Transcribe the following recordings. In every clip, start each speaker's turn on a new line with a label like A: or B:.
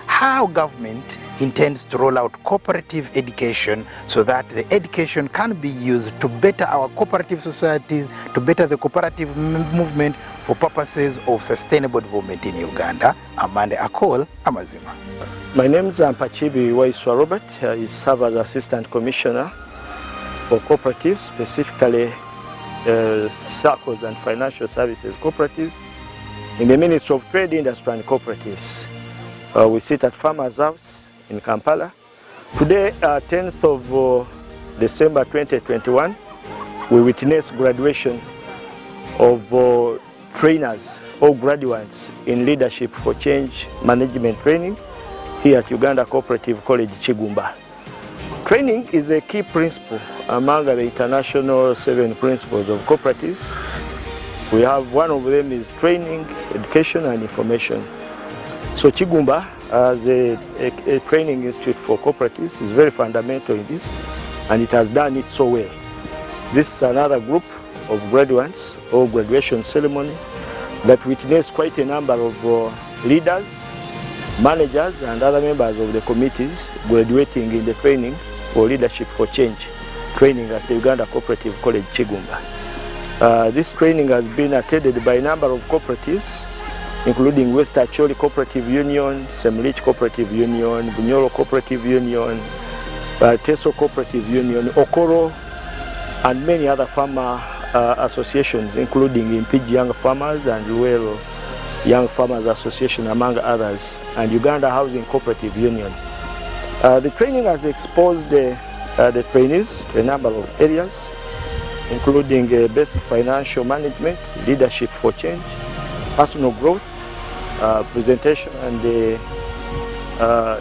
A: how government intends to roll out cooperative education so that the education can be used to better our cooperative societies, to better the cooperative movement for purposes of sustainable development in Uganda. Amande Akol, Amazima.
B: My name is Mpachibi Waiswa Robert. I serve as Assistant Commissioner for Cooperatives, specifically SACCOs and Financial Services Cooperatives in the Ministry of Trade, Industry and Cooperatives. We sit at Farmers House in Kampala. Today, 10th of December 2021, we witness graduation of trainers or graduates in Leadership for Change Management Training here at Uganda Cooperative College Kigumba. Training is a key principle among the international 7 principles of cooperatives. We have one of them is training, education and information. So Kigumba, as a training institute for cooperatives, is very fundamental in this, and it has done it so well. This is another group of graduates or graduation ceremony that witnessed quite a number of leaders, managers and other members of the committees graduating in the training for Leadership for Change training at the Uganda Cooperative College Kigumba. This training has been attended by a number of cooperatives, including West Acholi Cooperative Union, Semlich Cooperative Union, Bunyoro Cooperative Union, Teso Cooperative Union, Okoro, and many other farmer associations, including Impiji Young Farmers and Luero Young Farmers Association, among others, and Uganda Housing Cooperative Union. The training has exposed the trainees to a number of areas, including basic financial management, leadership for change, personal growth, presentation and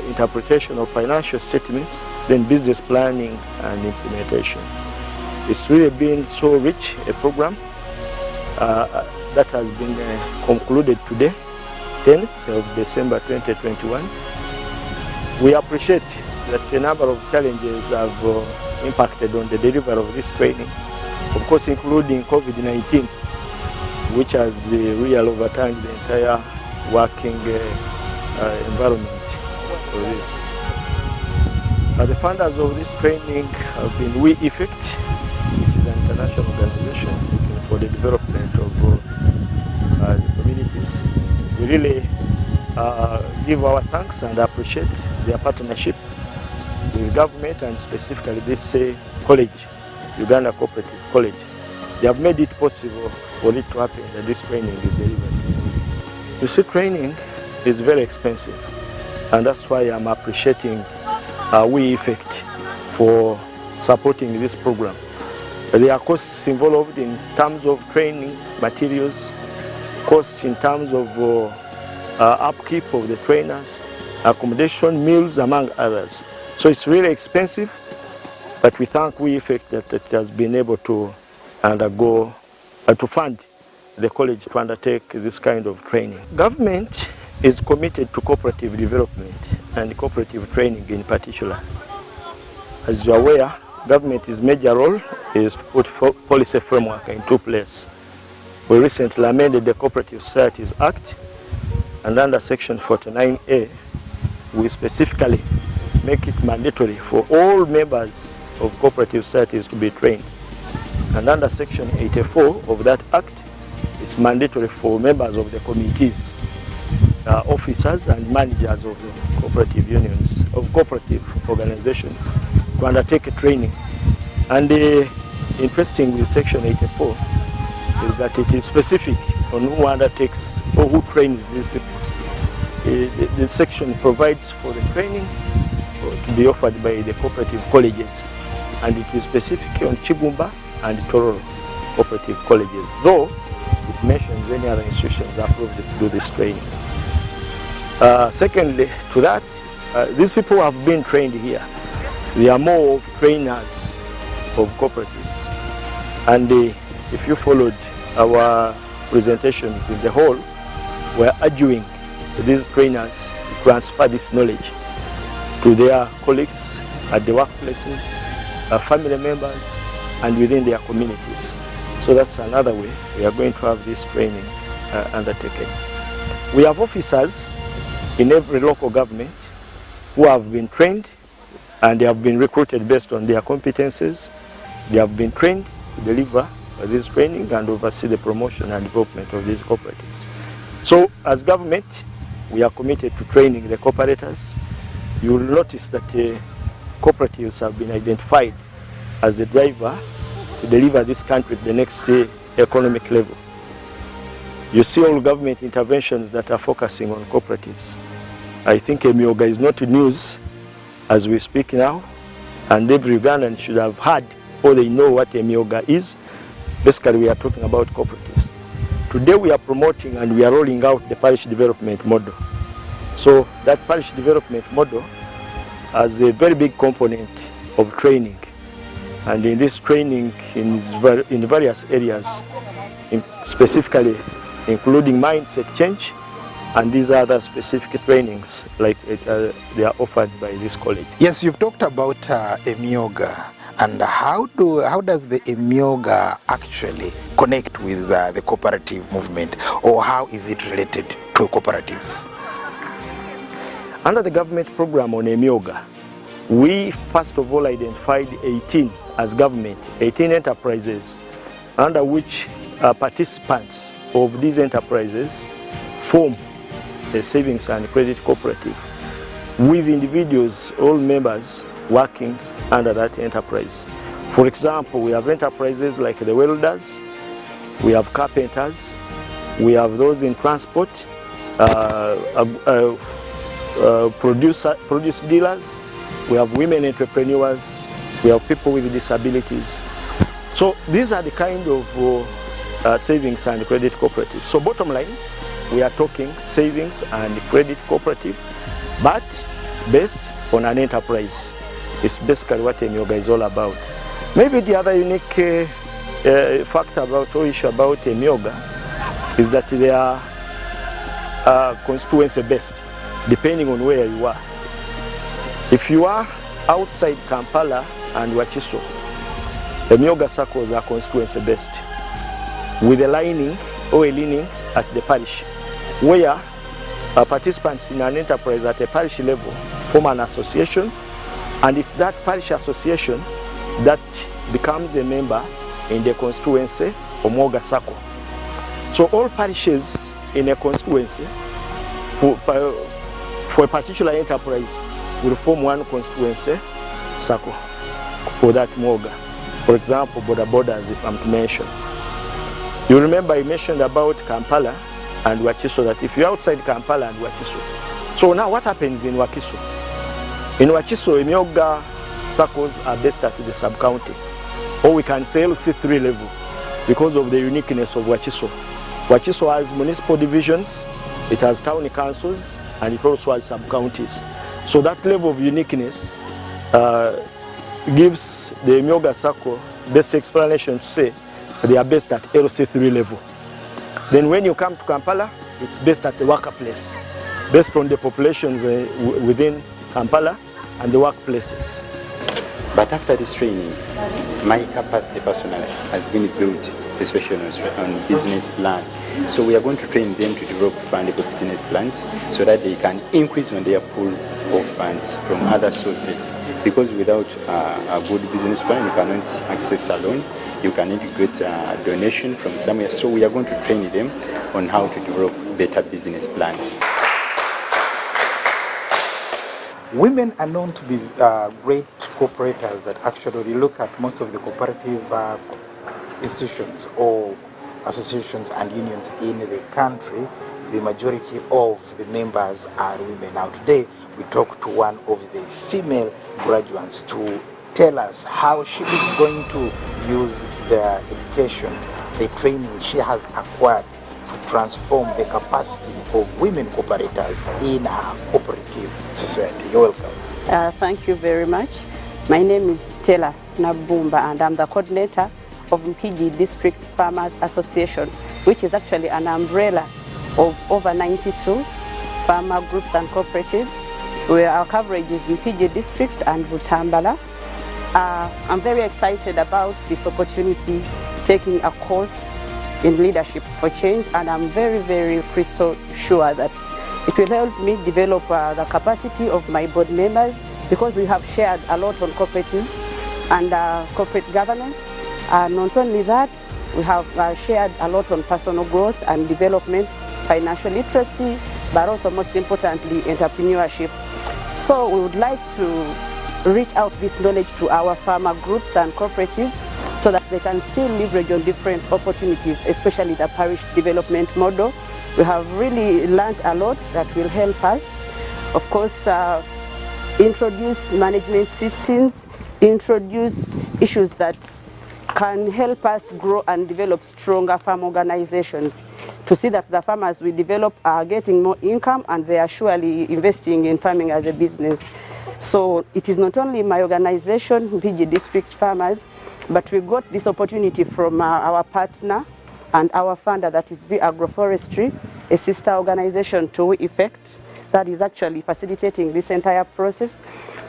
B: interpretation of financial statements, then business planning and implementation. It's really been so rich a program that has been concluded today, 10th of December 2021. We appreciate that a number of challenges have impacted on the delivery of this training, of course including COVID-19, which has really overturned the entire working environment for this. The funders of this training have been We Effect, which is an international organization looking for the development of the communities. We really give our thanks and appreciate their partnership with government and specifically this college, Uganda Cooperative College. They have made it possible for it to happen that this training is delivered. You see, training is very expensive, and that's why I'm appreciating We Effect for supporting this program. There are costs involved in terms of training materials, costs in terms of upkeep of the trainers, accommodation, meals, among others. So it's really expensive, but we thank We Effect that it has been able to undergo, to fund the college to undertake this kind of training. Government is committed to cooperative development and cooperative training in particular. As you are aware, government's major role is to put policy framework into place. We recently amended the Cooperative Societies Act, and under Section 49A, we specifically make it mandatory for all members of cooperative societies to be trained. And under Section 84 of that Act, it's mandatory for members of the committees, officers and managers of the cooperative unions, of cooperative organizations, to undertake a training. And interesting with Section 84 is that it is specific on who undertakes or who trains these people. The section provides for the training to be offered by the cooperative colleges, and it is specific on Kigumba and Tororo cooperative colleges, though it mentions any other institutions approved to do this training. Secondly, to that, these people have been trained here. They are more of trainers of cooperatives, and if you followed our presentations in the hall, we're urging these trainers to transfer this knowledge to their colleagues at the workplaces, family members, and within their communities. So that's another way we are going to have this training undertaken. We have officers in every local government who have been trained, and they have been recruited based on their competences. They have been trained to deliver this training and oversee the promotion and development of these cooperatives. So as government, we are committed to training the cooperators. You will notice that cooperatives have been identified as the driver to deliver this country to the next economic level. You see all government interventions that are focusing on cooperatives. I think Emyoga is not news as we speak now, and every Ugandan should have heard, or they know what Emyoga is. Basically, we are talking about cooperatives. Today we are promoting and we are rolling out the parish development model. So that parish development model has a very big component of training. And in this training in various areas, specifically including mindset change, and these other specific trainings like they are offered by this college.
A: Yes, you've talked about Emyoga, and how does the Emyoga actually connect with the cooperative movement, or how is it related to cooperatives?
B: Under the government program on Emyoga, we first of all identified 18 as government, 18 enterprises, under which participants of these enterprises form a savings and credit cooperative with individuals, all members working under that enterprise. For example, we have enterprises like the welders, we have carpenters, we have those in transport, produce dealers, we have women entrepreneurs, we have people with disabilities. So these are the kind of savings and credit cooperatives. So bottom line, we are talking savings and credit cooperative, but based on an enterprise. It's basically what Emyoga is all about. Maybe the other unique factor about or issue about Emyoga is that they are constituency based, depending on where you are. If you are outside Kampala and Wakiso, Emyoga circles are constituency based, with a lining or a leaning at the parish, where participants in an enterprise at a parish level form an association, and it's that parish association that becomes a member in the constituency Omwoga Circle. So all parishes in a constituency for a particular enterprise will form one constituency circle for that Mwoga. For example, Boda Borders, if I'm to mention. You remember I mentioned about Kampala and Wakiso, that if you're outside Kampala and Wakiso. So now what happens in Wakiso? In Wakiso, Emyoga circles are based at the sub-county, or we can say LC3 level, because of the uniqueness of Wakiso. Wakiso has municipal divisions, it has town councils, and it also has sub-counties. So that level of uniqueness gives the Emyoga circle best explanation to say they are based at LC3 level. Then when you come to Kampala, it's based at the workplace, based on the populations within Kampala and the workplaces.
C: But after this training, my capacity personally has been built, especially on business plan. So we are going to train them to develop fundable business plans so that they can increase on their pool of funds from other sources. Because without a good business plan, you cannot access a loan. You can integrate a donation from somewhere. So we are going to train them on how to develop better business plans.
A: Women are known to be great cooperators that actually look at most of the cooperative institutions or associations and unions in the country. The majority of the members are women. Now today we talked to one of the female graduates to tell us how she is going to use the education, the training she has acquired to transform the capacity of women cooperators in our cooperative society. You're welcome.
D: Thank you very much. My name is Stella Nabumba and I'm the coordinator of Mpigi District Farmers Association, which is actually an umbrella of over 92 farmer groups and cooperatives, where our coverage is Mpigi District and Butambala. I'm very excited about this opportunity, taking a course in leadership for change, and I'm very, very crystal sure that It will help me develop the capacity of my board members, because we have shared a lot on cooperative and corporate governance. Not only that, we have shared a lot on personal growth and development, financial literacy, but also most importantly, entrepreneurship. So we would like to reach out this knowledge to our farmer groups and cooperatives so that they can still leverage on different opportunities, especially the parish development model. We have really learned a lot that will help us. Of course, introduce management systems, introduce issues that can help us grow and develop stronger farm organizations, to see that the farmers we develop are getting more income and they are surely investing in farming as a business. So it is not only my organization, Mpigi District Farmers, but we got this opportunity from our partner and our funder, that is V Agroforestry, a sister organization to Effect, that is actually facilitating this entire process.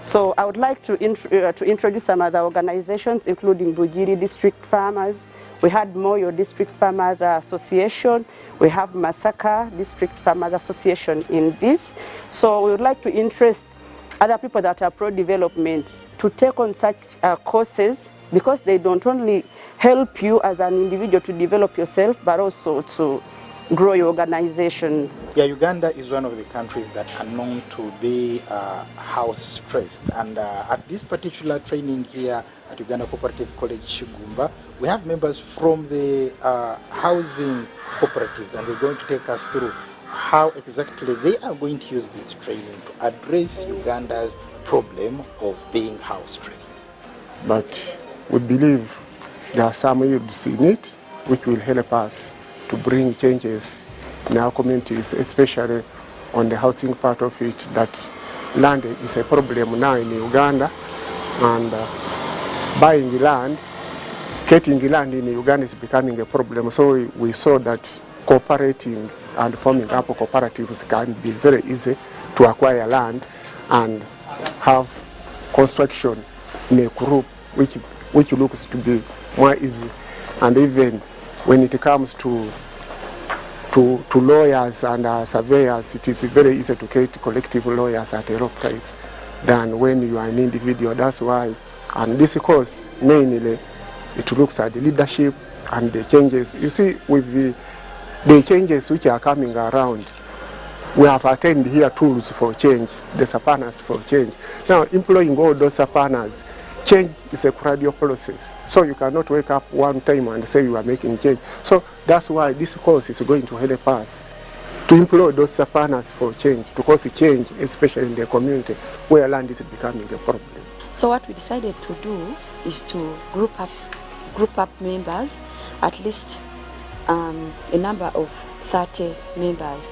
D: So I would like to introduce some other organizations, including Bugiri District Farmers. We had Moyo District Farmers Association. We have Masaka District Farmers Association in this. So we would like to interest other people that are pro-development to take on such courses, because they don't only help you as an individual to develop yourself, but also to grow your organizations.
A: Yeah, Uganda is one of the countries that are known to be house stressed, and at this particular training here at Uganda Cooperative College Shigumba, we have members from the housing cooperatives, and they're going to take us through how exactly they are going to use this training to address Uganda's problem of being house stressed.
E: But we believe there are some yields in it which will help us to bring changes in our communities, especially on the housing part of it, that land is a problem now in Uganda, and buying land, getting land in Uganda is becoming a problem. So we saw that cooperating and forming up cooperatives can be very easy to acquire land and have construction in a group which looks to be more easy. And even when it comes to lawyers and surveyors, it is very easy to get collective lawyers at a low price than when you are an individual. That's why, and this course mainly, it looks at the leadership and the changes. You see, with the changes which are coming around, we have attained here tools for change, the sapanas for change. Now, employing all those sapanas, change is a gradual process. So you cannot wake up one time and say you are making change. So that's why this course is going to help us to employ those sapanas for change, to cause change, especially in the community where land is becoming a problem.
F: So what we decided to do is to group up members, at least a number of 30 members,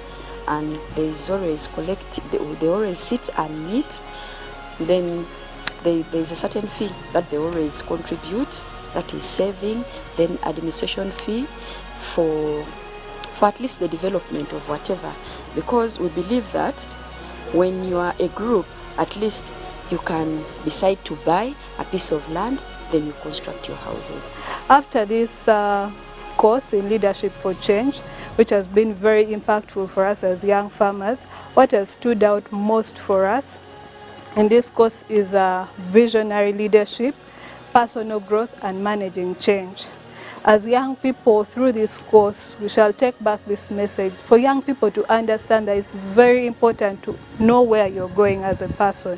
F: and they always sit and meet. Then there's a certain fee that they always contribute, that is saving, then administration fee for at least the development of whatever, because we believe that when you are a group, at least you can decide to buy a piece of land, then you construct your houses.
G: After this course in Leadership for Change, which has been very impactful for us as young farmers, what has stood out most for us in this course is visionary leadership, personal growth, and managing change. As young people, through this course, we shall take back this message for young people to understand that it's very important to know where you're going as a person.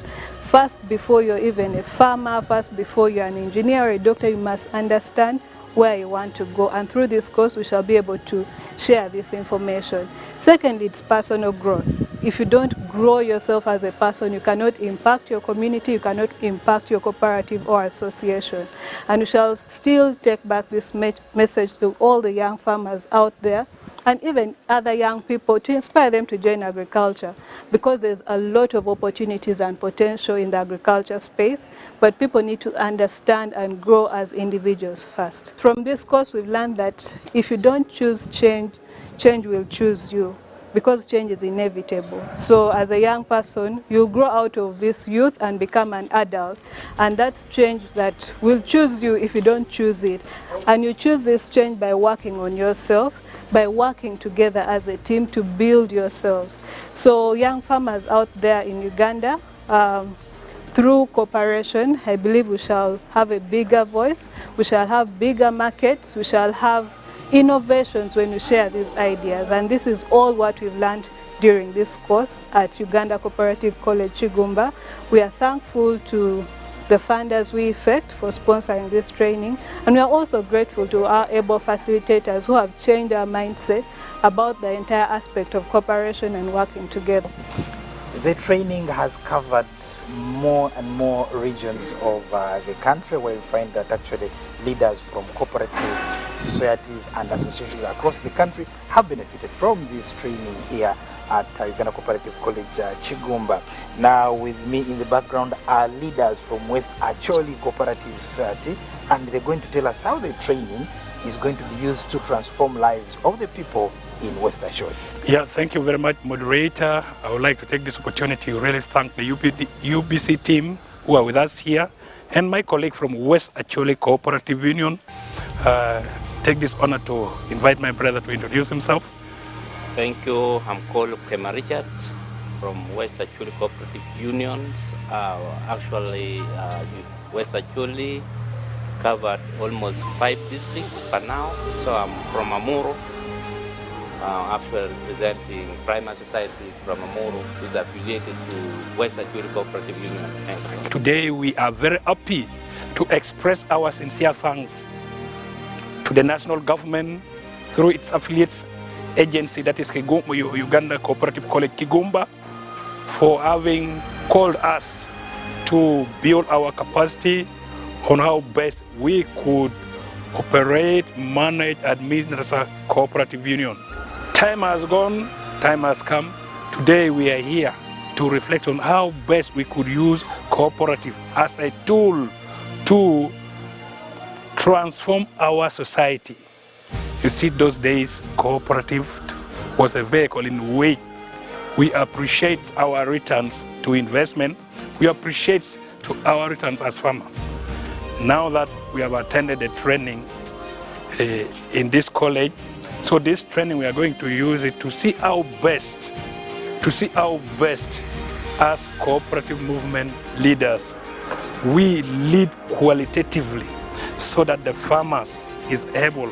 G: First, before you're even a farmer, first before you're an engineer or a doctor, you must understand where you want to go, and through this course we shall be able to share this information. Secondly, it's personal growth. If you don't grow yourself as a person, you cannot impact your community, you cannot impact your cooperative or association. And we shall still take back this message to all the young farmers out there, and even other young people, to inspire them to join agriculture, because there's a lot of opportunities and potential in the agriculture space, but people need to understand and grow as individuals first. From this course, we've learned that if you don't choose change, change will choose you, because change is inevitable. So as a young person, you'll grow out of this youth and become an adult, and that's change that will choose you if you don't choose it. And you choose this change by working on yourself, by working together as a team to build yourselves. So young farmers out there in Uganda, through cooperation, I believe we shall have a bigger voice, we shall have bigger markets, we shall have innovations when we share these ideas. And this is all what we've learned during this course at Uganda Cooperative College Kigumba. We are thankful to the funders We Effect for sponsoring this training, and we are also grateful to our able facilitators who have changed our mindset about the entire aspect of cooperation and working together.
A: The training has covered more and more regions of the country, where you find that actually leaders from cooperative societies and associations across the country have benefited from this training here at Uganda Cooperative College Kigumba. Now with me in the background are leaders from West Acholi Cooperative Society, and they're going to tell us how the training is going to be used to transform lives of the people in West Acholi.
H: Yeah, thank you very much, moderator. I would like to take this opportunity to really thank the UBC team who are with us here, and my colleague from West Acholi Cooperative Union. Take this honor to invite my brother to introduce himself.
I: Thank you. I'm called Kema Richard from West Acholi Cooperative Unions. West Acholi covered almost 5 districts for now. So I'm from Amuru, actually representing Primary Society from Amuru, which is affiliated to West Acholi Cooperative Union. Thank you.
H: Today we are very happy to express our sincere thanks to the national government through its affiliates agency, that is Uganda Cooperative College Kigumba, for having called us to build our capacity on how best we could operate, manage, administer a cooperative union. Time has gone, time has come. Today we are here to reflect on how best we could use cooperative as a tool to transform our society. You see, those days, cooperative was a vehicle in which we appreciate our returns to investment. We appreciate our returns as farmers. Now that we have attended the training in this college, so this training we are going to use it to see how best, as cooperative movement leaders, we lead qualitatively so that the farmers is able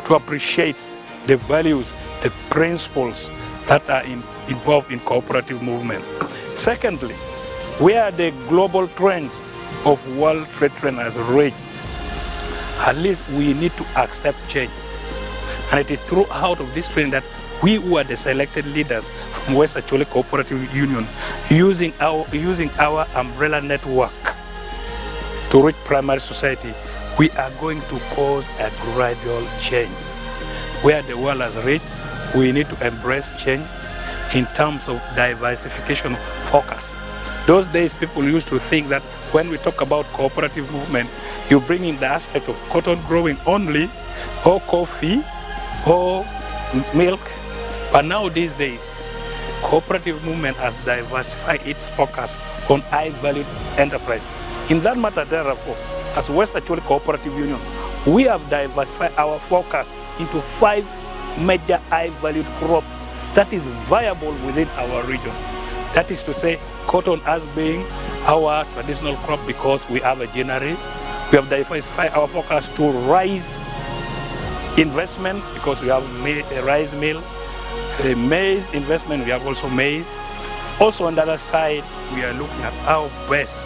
H: to appreciate the values, the principles that are involved in cooperative movement. Secondly, where the global trends of world trade has reached, at least we need to accept change. And it is throughout of this training that we who are the selected leaders from West Acholi Cooperative Union, using our umbrella network to reach primary society, we are going to cause a gradual change. Where the world has reached, we need to embrace change in terms of diversification focus. Those days, people used to think that when we talk about cooperative movement, you bring in the aspect of cotton growing only, or coffee, or milk. But now these days, cooperative movement has diversified its focus on high-valued enterprise. In that matter, therefore, as West Acholi Cooperative Union, we have diversified our focus into 5 major high-valued crops that is viable within our region. That is to say, cotton as being our traditional crop because we have a granary. We have diversified our focus to rice investment because we have rice mills. Maize investment, we have also maize. Also on the other side, we are looking at how best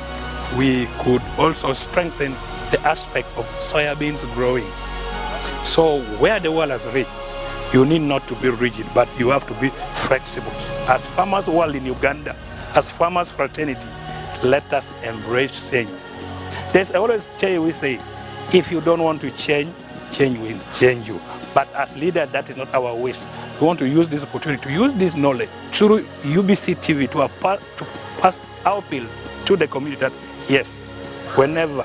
H: we could also strengthen the aspect of soybeans growing. So where the world has reached, you need not to be rigid, but you have to be flexible. As Farmers World in Uganda, as Farmers Fraternity, let us embrace change. There's always change we say, if you don't want to change, change will change you. But as leader, that is not our wish. We want to use this opportunity, to use this knowledge through UBC TV to pass our appeal to the community that yes, whenever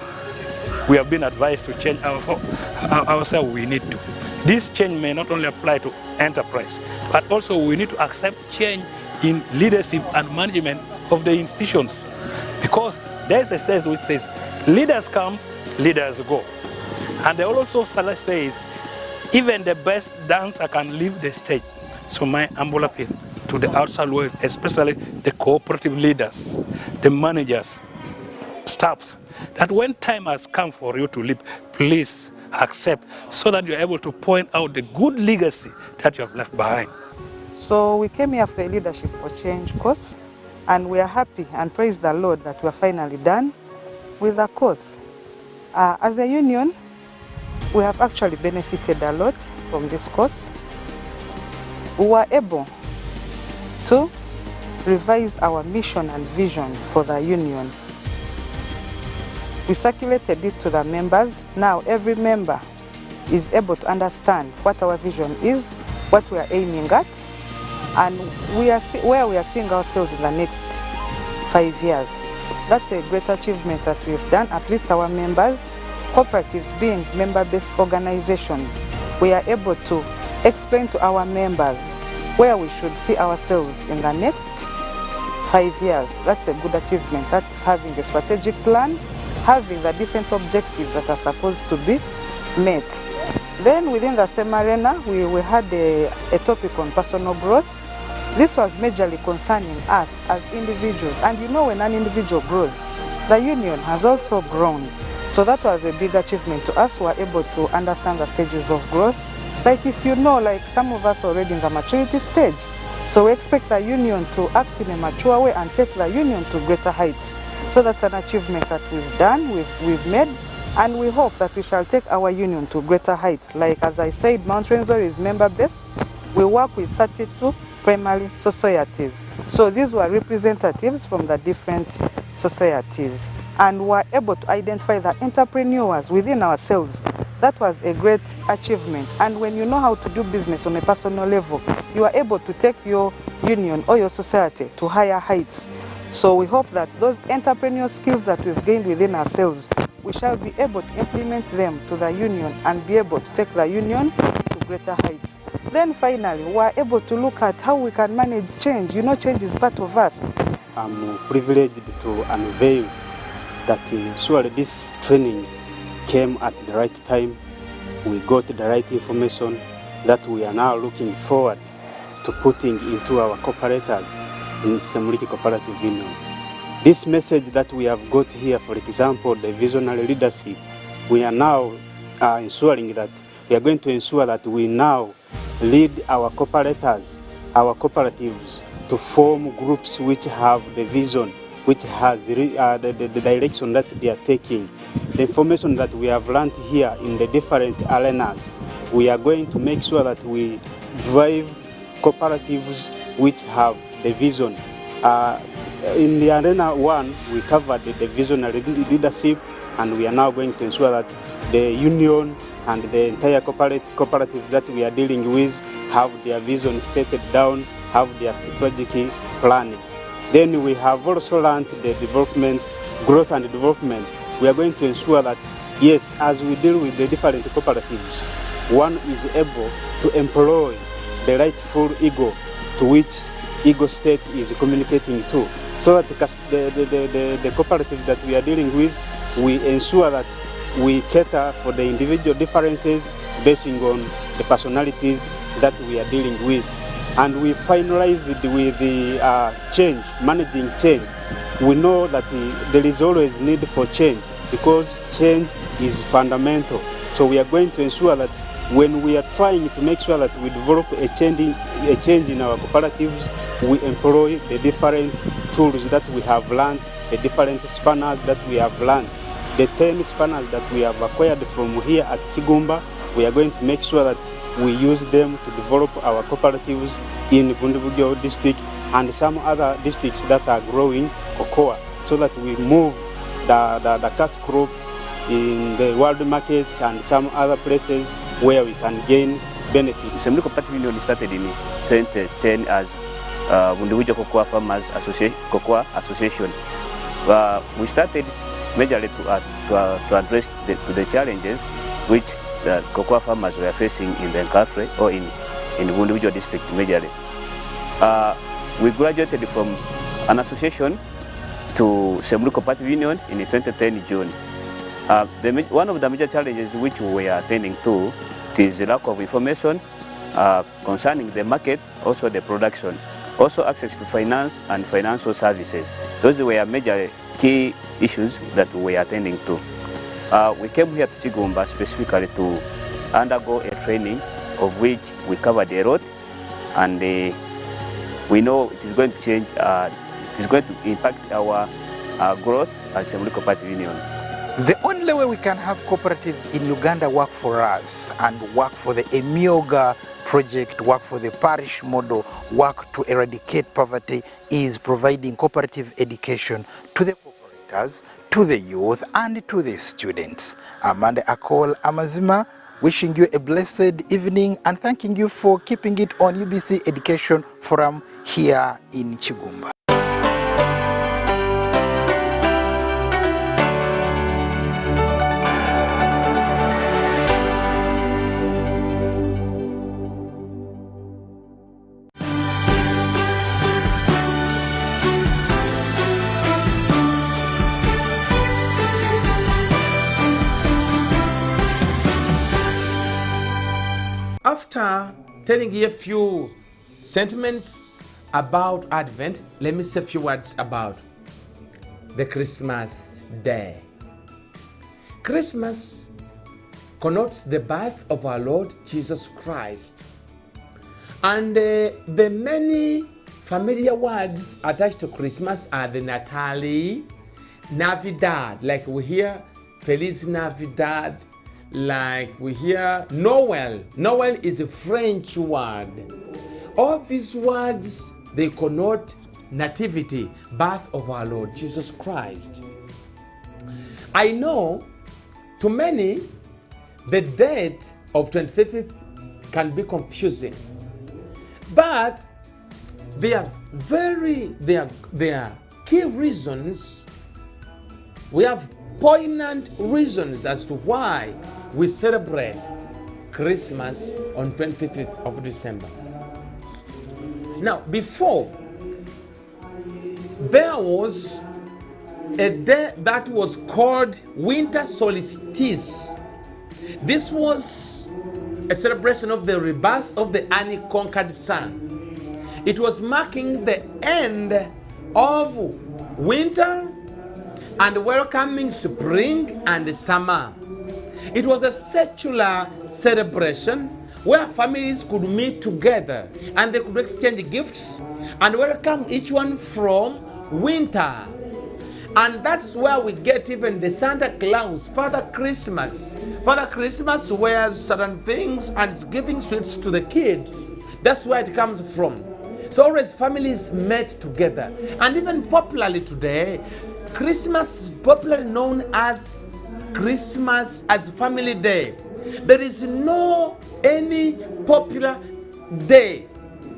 H: we have been advised to change ourselves, we need to. This change may not only apply to enterprise, but also we need to accept change in leadership and management of the institutions. Because there's a saying which says, leaders come, leaders go. And they also further says, Even the best dancer can leave the stage. So my humble appeal to the outside world, especially the cooperative leaders, the managers, staffs, that when time has come for you to leave, please accept so that you're able to point out the good legacy that you have left behind.
J: So we came here for a Leadership for Change course, and we are happy and praise the Lord that we are finally done with the course. As a union, we have actually benefited a lot from this course. We were able to revise our mission and vision for the union. We circulated it to the members. Now every member is able to understand what our vision is, what we are aiming at, and where we are seeing ourselves in the next 5 years. That's a great achievement that we've done, at least our members. Cooperatives being member-based organizations, we are able to explain to our members where we should see ourselves in the next 5 years. That's a good achievement. That's having a strategic plan, having the different objectives that are supposed to be met. Then within the same arena, we had a topic on personal growth. This was majorly concerning us as individuals. And you know, when an individual grows, the union has also grown. So that was a big achievement to us. We were able to understand the stages of growth. Like if you know, like some of us already in the maturity stage. So we expect the union to act in a mature way and take the union to greater heights. So that's an achievement that we've done, we've made, and we hope that we shall take our union to greater heights. Like as I said, Mount Rwenzori is member-based. We work with 32 primary societies. So these were representatives from the different societies, and were able to identify the entrepreneurs within ourselves. That was a great achievement. And when you know how to do business on a personal level, you are able to take your union or your society to higher heights. So we hope that those entrepreneurial skills that we've gained within ourselves, we shall be able to implement them to the union and be able to take the union to greater heights. Then finally, we are able to look at how we can manage change. You know, change is part of us.
K: I'm privileged to unveil that surely this training came at the right time. We got the right information that we are now looking forward to putting into our cooperators in Semuliki Cooperative Union. This message that we have got here, for example, the visionary leadership, we are now ensuring that we are going to ensure that we now lead our cooperators, our cooperatives, to form groups which have the vision, which has the direction that they are taking. The information that we have learned here in the different arenas, we are going to make sure that we drive cooperatives which have the vision. In the arena 1, we covered the visionary leadership, and we are now going to ensure that the union and the entire cooperatives that we are dealing with have their vision stated down, have their strategic plans. Then we have also learned the development, growth and development. We are going to ensure that, yes, as we deal with the different cooperatives, one is able to employ the rightful ego to which ego state is communicating to. So that the cooperatives that we are dealing with, we ensure that we cater for the individual differences based on the personalities that we are dealing with. And we finalize it with the change, managing change. We know that there is always need for change because change is fundamental. So we are going to ensure that when we are trying to make sure that we develop a change in our cooperatives, we employ the different tools that we have learned, the different spanners that we have learned. The 10 spanners that we have acquired from here at Kigumba, we are going to make sure that we use them to develop our cooperatives in Bundibugyo district and some other districts that are growing cocoa, so that we move the cash crop in the world markets and some other places where we can gain benefit.
L: Semuliki Cooperative Union started in 2010 as Bundibugyo Cocoa Farmers Cocoa Association. We started majorly to address the challenges which the cocoa farmers were facing in the country or in the Bundibugyo district majorly. We graduated from an association to Semuliki Cooperative Union in 2010 June. One of the major challenges which we were attending to It is a lack of information concerning the market, also the production, also access to finance and financial services. Those were major key issues that we are attending to. We came here to Chigumba specifically to undergo a training of which we covered a lot, and we know it is going to change, it is going to impact our growth as a cooperative union.
A: The only way we can have cooperatives in Uganda work for us and work for the Emyoga project, work for the parish model, work to eradicate poverty is providing cooperative education to the cooperators, to the youth and to the students. Amanda Akol Amazima, wishing you a blessed evening and thanking you for keeping it on UBC Education Forum here in Chigumba.
M: After telling you a few sentiments about Advent, let me say a few words about the Christmas Day. Christmas connotes the birth of our Lord Jesus Christ. And the many familiar words attached to Christmas are the Natali, Navidad, like we hear Feliz Navidad, like we hear Noel. Noel is a French word. All these words, they connote nativity, birth of our Lord Jesus Christ. I know to many the date of 25th can be confusing, but there are key reasons. We have poignant reasons as to why we celebrate Christmas on 25th of December. Now, before, there was a day that was called Winter Solstice. This was a celebration of the rebirth of the unconquered sun. It was marking the end of winter and welcoming spring and summer. It was a secular celebration where families could meet together and they could exchange gifts and welcome each one from winter. And that's where we get even the Santa Claus, Father Christmas. Father Christmas wears certain things and is giving sweets to the kids. That's where it comes from. So always families met together. And even popularly today, Christmas is popularly known as Christmas as Family Day. There is no any popular day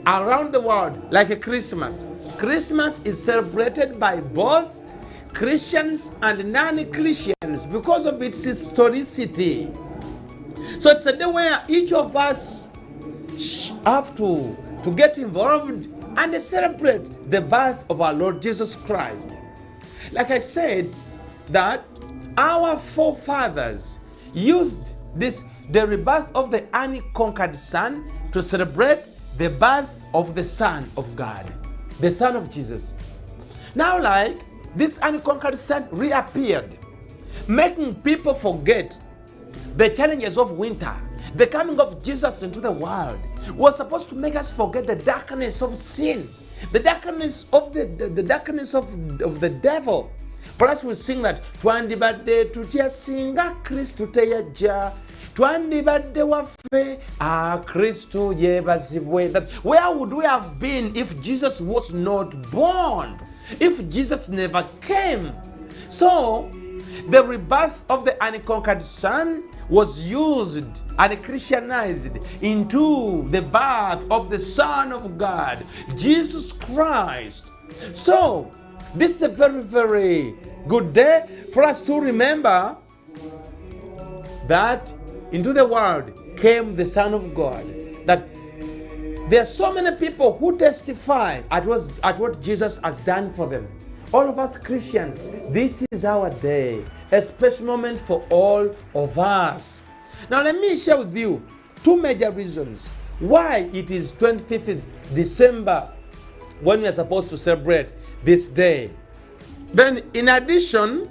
M: around the world like a Christmas. Christmas is celebrated by both Christians and non-Christians because of its historicity. So it's a day where each of us have to get involved and celebrate the birth of our Lord Jesus Christ. Like I said, that our forefathers used the rebirth of the unconquered Son to celebrate the birth of the Son of God, the Son of Jesus. Now, like this unconquered Son reappeared, making people forget the challenges of winter. The coming of Jesus into the world was supposed to make us forget the darkness of sin, the darkness of the darkness of the devil. For us, we sing that twandibadde tutya singa Kristo teyaja, twandibadde waffe Kristo yebazibwe. That where would we have been if Jesus was not born? If Jesus never came? So the rebirth of the unconquered Son was used and Christianized into the birth of the Son of God, Jesus Christ. So this is a very, very good day for us to remember that into the world came the Son of God. That there are so many people who testify at what Jesus has done for them. All of us Christians, this is our day, a special moment for all of us. Now let me share with you two major reasons why it is 25th December when we are supposed to celebrate this day. Then in addition,